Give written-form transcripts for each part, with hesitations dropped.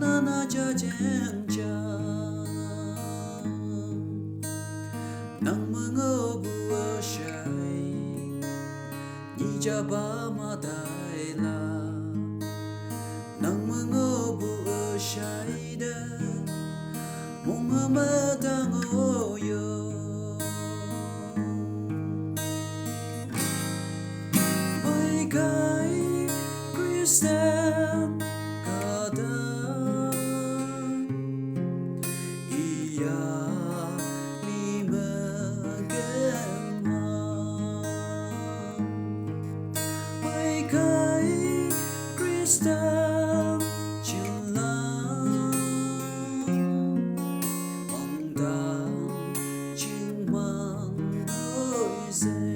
na cha chen cha nang mơ bùa shai ni cha ba ma dai la nang mơ bùa shai de mong ma dang o yo Peikei khristan kahta iya mi magema Peikei khristan chilang mong đàn chinh mang hơi dễ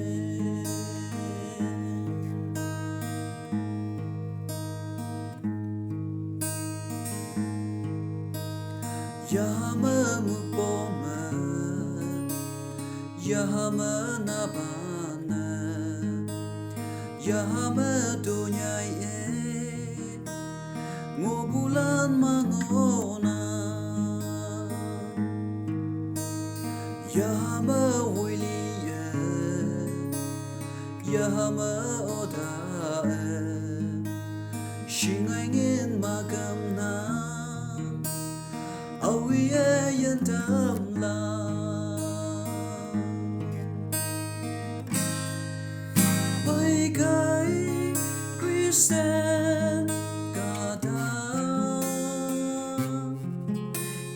ya mơ mu po mơ ya mơ na ba na ya mơ tu nhai e ngô bulan ma ngô na ya mơ hui li e ya mơ o da e sing ai ngin ma gam na Awi yan tam la Peikei khristan kahta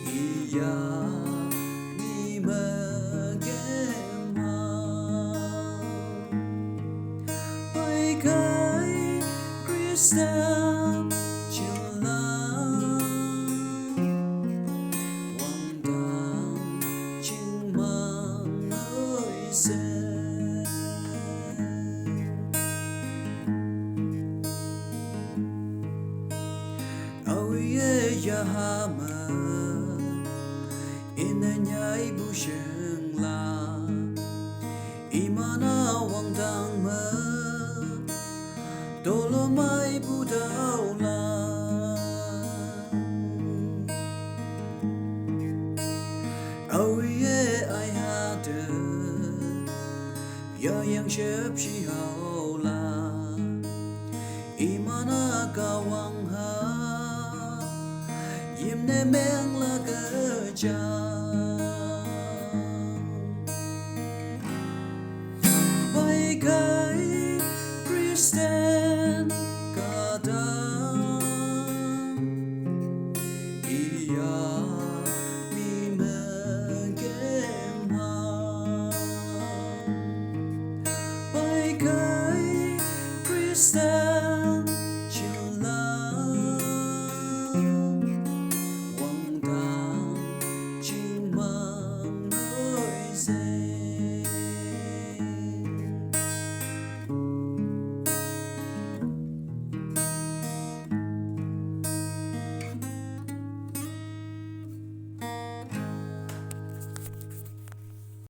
iya mi magema Peikei khristan ya ma ina nhai bu sheng la imana wang dang ma dolo mai bu dao la awie ai ha de ya yang shep shi hao la imana ka wang ha Yim ne meng la ke cha